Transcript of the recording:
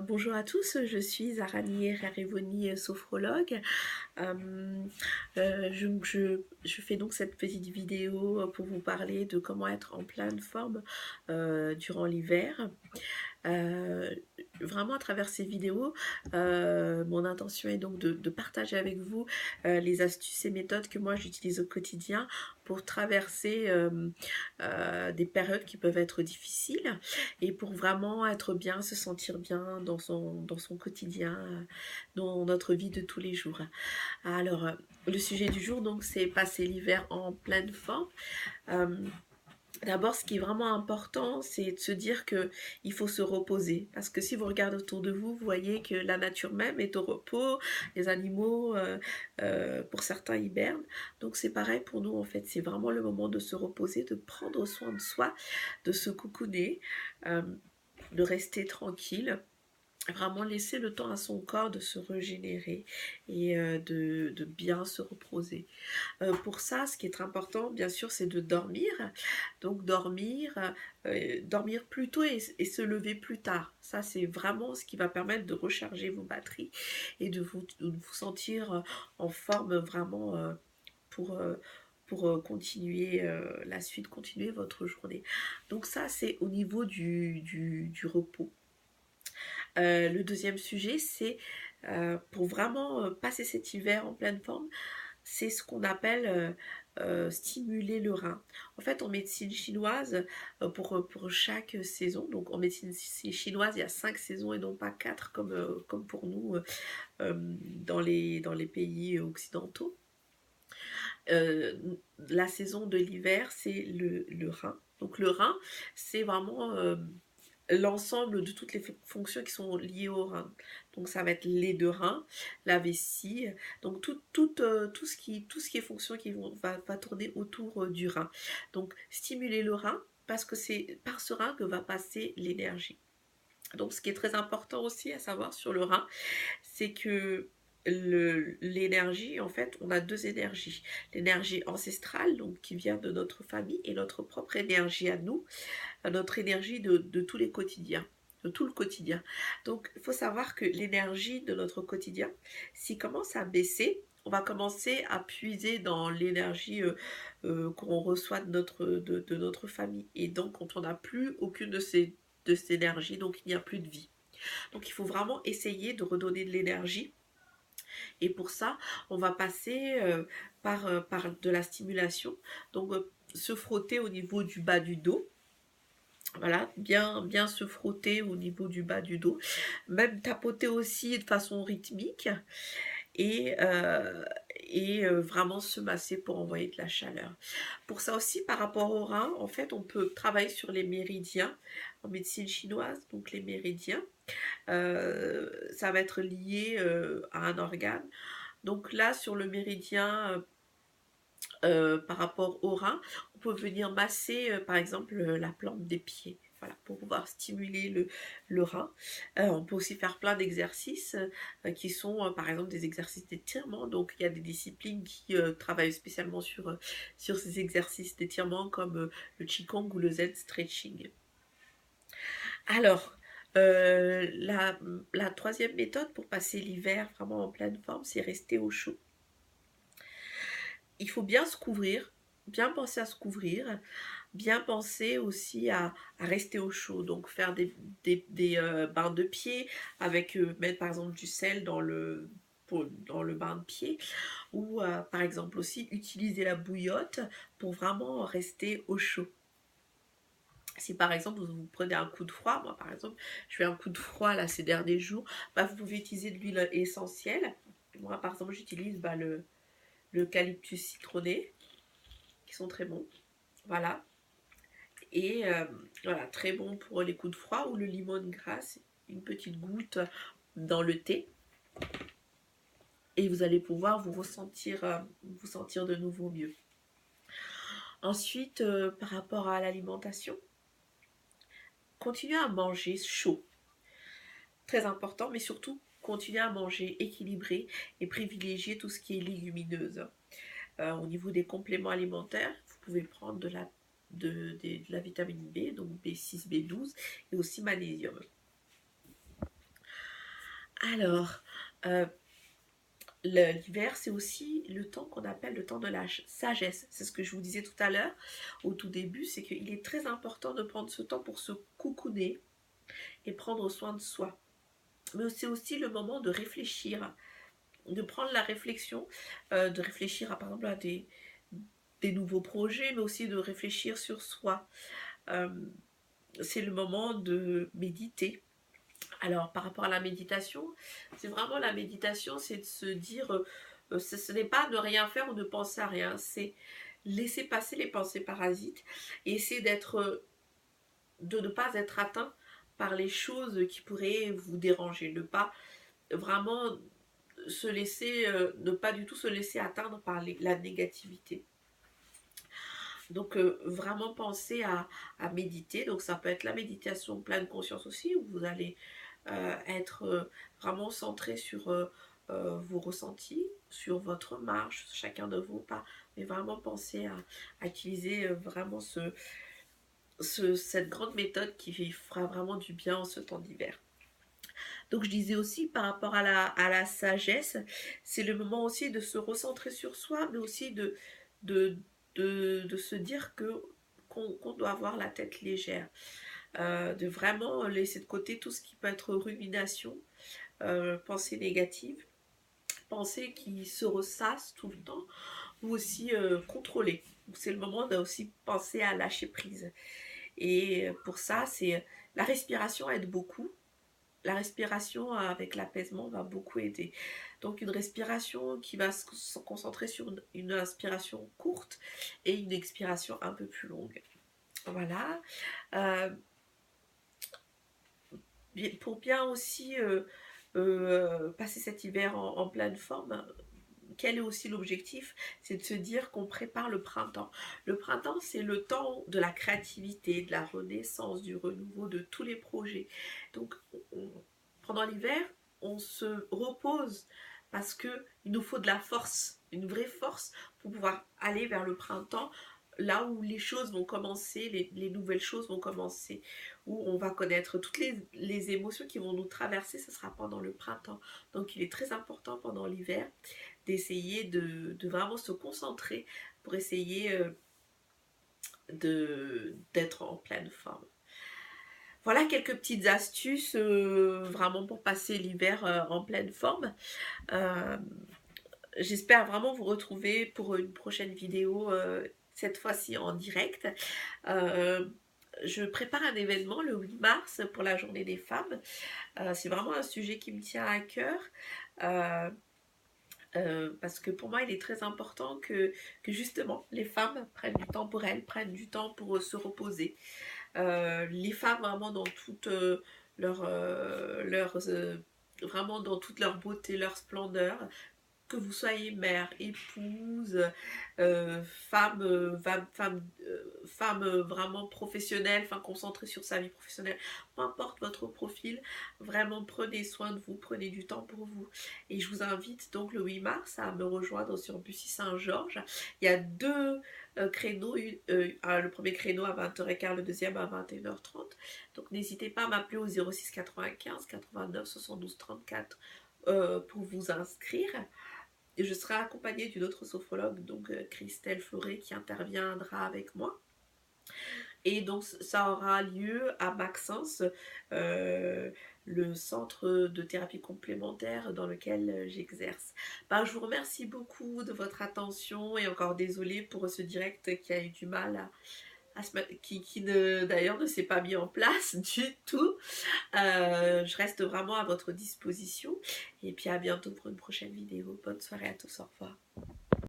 Bonjour à tous, je suis Arani Rarevoni, sophrologue. Je fais donc cette petite vidéo pour vous parler de comment être en pleine forme durant l'hiver. Euh, Vraiment à travers ces vidéos, mon intention est donc de partager avec vous les astuces et méthodes que moi j'utilise au quotidien pour traverser des périodes qui peuvent être difficiles et pour vraiment être bien, se sentir bien dans son quotidien, dans notre vie de tous les jours. Alors, le sujet du jour, donc, c'est passer l'hiver en pleine forme. Euh, D'abord, ce qui est vraiment important, c'est de se dire que il faut se reposer. Parce que si vous regardez autour de vous, vous voyez que la nature même est au repos, les animaux, pour certains, hibernent. Donc c'est pareil pour nous, en fait. C'est vraiment le moment de se reposer, de prendre soin de soi, de se cocooner, euh, de rester tranquille, vraiment laisser le temps à son corps de se régénérer et de bien se reposer. Pour ça, ce qui est très important, bien sûr, c'est de dormir. Donc dormir plus tôt et se lever plus tard. Ça, c'est vraiment ce qui va permettre de recharger vos batteries et de vous sentir en forme vraiment pour, euh, pour continuer la suite, continuer votre journée. Donc ça, c'est au niveau du repos. Le deuxième sujet, c'est pour vraiment passer cet hiver en pleine forme, c'est ce qu'on appelle stimuler le rein. En fait, en médecine chinoise, pour chaque saison, donc en médecine chinoise, il y a 5 saisons et non pas 4 comme pour nous dans les pays occidentaux. Euh, la saison de l'hiver, c'est le rein. Donc le rein, c'est vraiment l'ensemble de toutes les fonctions qui sont liées au rein. Donc ça va être les deux reins, la vessie, donc tout ce qui est fonction va tourner autour du rein. Donc stimuler le rein parce que c'est par ce rein que va passer l'énergie. Donc ce qui est très important aussi à savoir sur le rein, c'est que l'énergie, en fait, on a deux énergies. L'énergie ancestrale, donc qui vient de notre famille, et notre propre énergie à nous, notre énergie de tous les quotidiens, de tout le quotidien. Donc, il faut savoir que l'énergie de notre quotidien, s'il commence à baisser, on va commencer à puiser dans l'énergie qu'on reçoit de notre famille. Et donc, quand on n'a plus aucune de ces énergies, donc il n'y a plus de vie. Donc, il faut vraiment essayer de redonner de l'énergie. Et pour ça, on va passer par de la stimulation. Donc, se frotter au niveau du bas du dos, voilà, bien se frotter au niveau du bas du dos, même tapoter aussi de façon rythmique et, vraiment se masser pour envoyer de la chaleur. Pour ça aussi, par rapport au rein, en fait, on peut travailler sur les méridiens en médecine chinoise, donc les méridiens. Ça va être lié à un organe. Donc là, sur le méridien par rapport au rein, on peut venir masser par exemple la plante des pieds. Voilà, pour pouvoir stimuler le rein. On peut aussi faire plein d'exercices qui sont par exemple des exercices d'étirement. Donc il y a des disciplines qui travaillent spécialement sur ces exercices d'étirement comme le Qigong ou le Zen Stretching. Alors, la troisième méthode pour passer l'hiver vraiment en pleine forme, c'est rester au chaud. Il faut bien se couvrir, bien penser à se couvrir, bien penser aussi à rester au chaud. Donc faire des bains de pied avec mettre par exemple du sel dans le bain de pied ou par exemple aussi utiliser la bouillotte pour vraiment rester au chaud. Si par exemple vous prenez un coup de froid, moi par exemple je fais un coup de froid là ces derniers jours, bah, vous pouvez utiliser de l'huile essentielle. Moi par exemple j'utilise l'eucalyptus citronné qui sont très bons. Voilà. Et voilà, très bon pour les coups de froid ou le lemongrass, une petite goutte dans le thé. Et vous allez pouvoir vous sentir de nouveau mieux. Ensuite, par rapport à l'alimentation, continuez à manger chaud. Très important, mais surtout, continuez à manger équilibré et privilégier tout ce qui est légumineuse. Au niveau des compléments alimentaires, vous pouvez prendre de la vitamine B, donc B6, B12, et aussi magnésium. Alors, l'hiver, c'est aussi le temps qu'on appelle le temps de la sagesse. C'est ce que je vous disais tout à l'heure, au tout début, c'est qu'il est très important de prendre ce temps pour se coucouner et prendre soin de soi. Mais c'est aussi le moment de réfléchir, de prendre la réflexion, de réfléchir à, par exemple, à des nouveaux projets, mais aussi de réfléchir sur soi. Euh, c'est le moment de méditer. Alors, par rapport à la méditation, c'est vraiment la méditation, c'est de se dire, ce n'est pas de rien faire ou de penser à rien, c'est laisser passer les pensées parasites et essayer de ne pas être atteint par les choses qui pourraient vous déranger, ne pas vraiment se laisser, ne pas du tout se laisser atteindre par la négativité. Donc vraiment penser à méditer, donc ça peut être la méditation pleine conscience aussi, où vous allez être vraiment centré sur vos ressentis, sur votre marche, sur chacun de vos pas, mais vraiment penser à utiliser vraiment cette grande méthode qui fera vraiment du bien en ce temps d'hiver. Donc je disais aussi par rapport à la sagesse, c'est le moment aussi de se recentrer sur soi, mais aussi de, de se dire qu'on doit avoir la tête légère, de vraiment laisser de côté tout ce qui peut être rumination, pensée négative, pensée qui se ressasse tout le temps, ou aussi contrôler. C'est le moment de aussi penser à lâcher prise. Et pour ça, c'est la respiration aide beaucoup. La respiration avec l'apaisement va beaucoup aider. Donc une respiration qui va se concentrer sur une inspiration courte et une expiration un peu plus longue. Voilà. Euh, pour bien aussi passer cet hiver en pleine forme, quel est aussi l'objectif? C'est de se dire qu'on prépare le printemps. Le printemps, c'est le temps de la créativité, de la renaissance, du renouveau de tous les projets. Donc, pendant l'hiver, on se repose parce qu'il nous faut de la force, une vraie force pour pouvoir aller vers le printemps, là où les choses vont commencer, les nouvelles choses vont commencer, où on va connaître toutes les émotions qui vont nous traverser, ce sera pendant le printemps. Donc il est très important pendant l'hiver d'essayer de vraiment se concentrer pour essayer d'être en pleine forme. Voilà quelques petites astuces vraiment pour passer l'hiver en pleine forme. Euh, J'espère vraiment vous retrouver pour une prochaine vidéo, cette fois-ci en direct. Euh, je prépare un événement le 8 mars pour la journée des femmes. C'est vraiment un sujet qui me tient à cœur. Euh, parce que pour moi, il est très important que justement les femmes prennent du temps pour elles, prennent du temps pour se reposer. Les femmes vraiment dans toute vraiment dans toute leur beauté, leur splendeur, que vous soyez mère, épouse, femme vraiment professionnelle, enfin concentrée sur sa vie professionnelle, peu importe votre profil, vraiment prenez soin de vous, prenez du temps pour vous. Et je vous invite donc le 8 mars à me rejoindre sur Bussy Saint-Georges. Il y a deux créneaux, le premier créneau à 20h15, le deuxième à 21h30. Donc n'hésitez pas à m'appeler au 06 95 89 72 34 pour vous inscrire. Et je serai accompagnée d'une autre sophrologue, donc Christelle Forêt, qui interviendra avec moi. Et donc ça aura lieu à Maxence, euh, le centre de thérapie complémentaire dans lequel j'exerce. Ben, je vous remercie beaucoup de votre attention et encore désolée pour ce direct qui a eu du mal qui d'ailleurs ne s'est pas mis en place du tout. Je reste vraiment à votre disposition et puis à bientôt pour une prochaine vidéo. Bonne soirée à tous, au revoir.